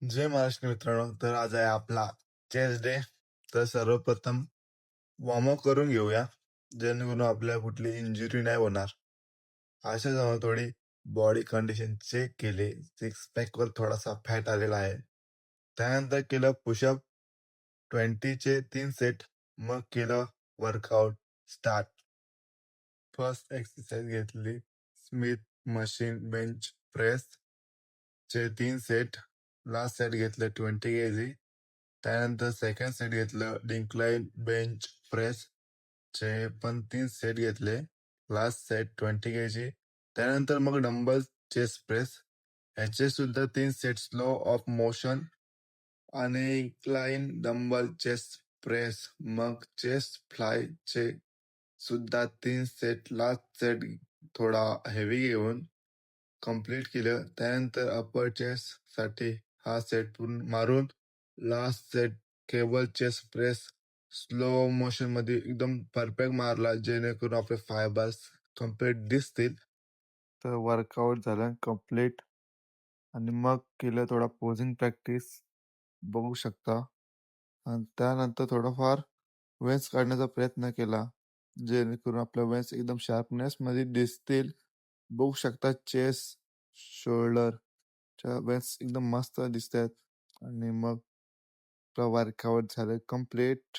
जय महाराष्ट्र मित्रांनो. तर आज आहे आपला चेस डे. तर सर्वप्रथम वॉर्मअप करून घेऊया, जेणेकरून आपल्याला कुठली इंजुरी नाही होणार. अशा जाऊन थोडी बॉडी कंडिशन चेक केली. सिक्स पॅक वर थोडासा फॅट आलेला आहे. त्यानंतर केलं पुशअप 20चे 3 सेट. मग केलं वर्कआउट स्टार्ट. फर्स्ट एक्सरसाइज घेतली स्मिथ मशीन बेंच प्रेस चे 3 सेट. लास्ट सेट घेतले 20 kg. त्यानंतर सेकंड सेट घेतलं डिक्लाइन बेंच प्रेस चे पण 3 सेट घेतले. Last set 20 kg. त्यानंतर मग डंबल चेस्ट प्रेस ह्याचे सुद्धा 3 सेट स्लो ऑफ मोशन आणि इन्क्लाइन डंबल चेस्ट प्रेस. मग चेस्ट फ्लाय चे सुद्धा 3 सेट. लास्ट सेट थोडा हेवी घेऊन कंप्लीट केलं. त्यानंतर अपर चेस्ट साठी हा सेट पूर्ण मारून last set cable chest press slow motion मध्ये एकदम परफेक्ट मारला, जेणेकरून आपले फायबर्स कम्प्लीट दिसतील. तर वर्कआउट झालं कम्प्लीट आणि मग केलं थोडा पोझिंग प्रॅक्टिस बघू शकता. आणि त्यानंतर थोडाफार वेन्स काढण्याचा प्रयत्न केला, जेणेकरून आपल्या वेन्स एकदम शार्पनेस मध्ये दिसतील. बघू शकता चेस्ट शोल्डरच्या वेन्स एकदम मस्त दिसतात. आणि मग वर्कआउट झालं कम्प्लीट.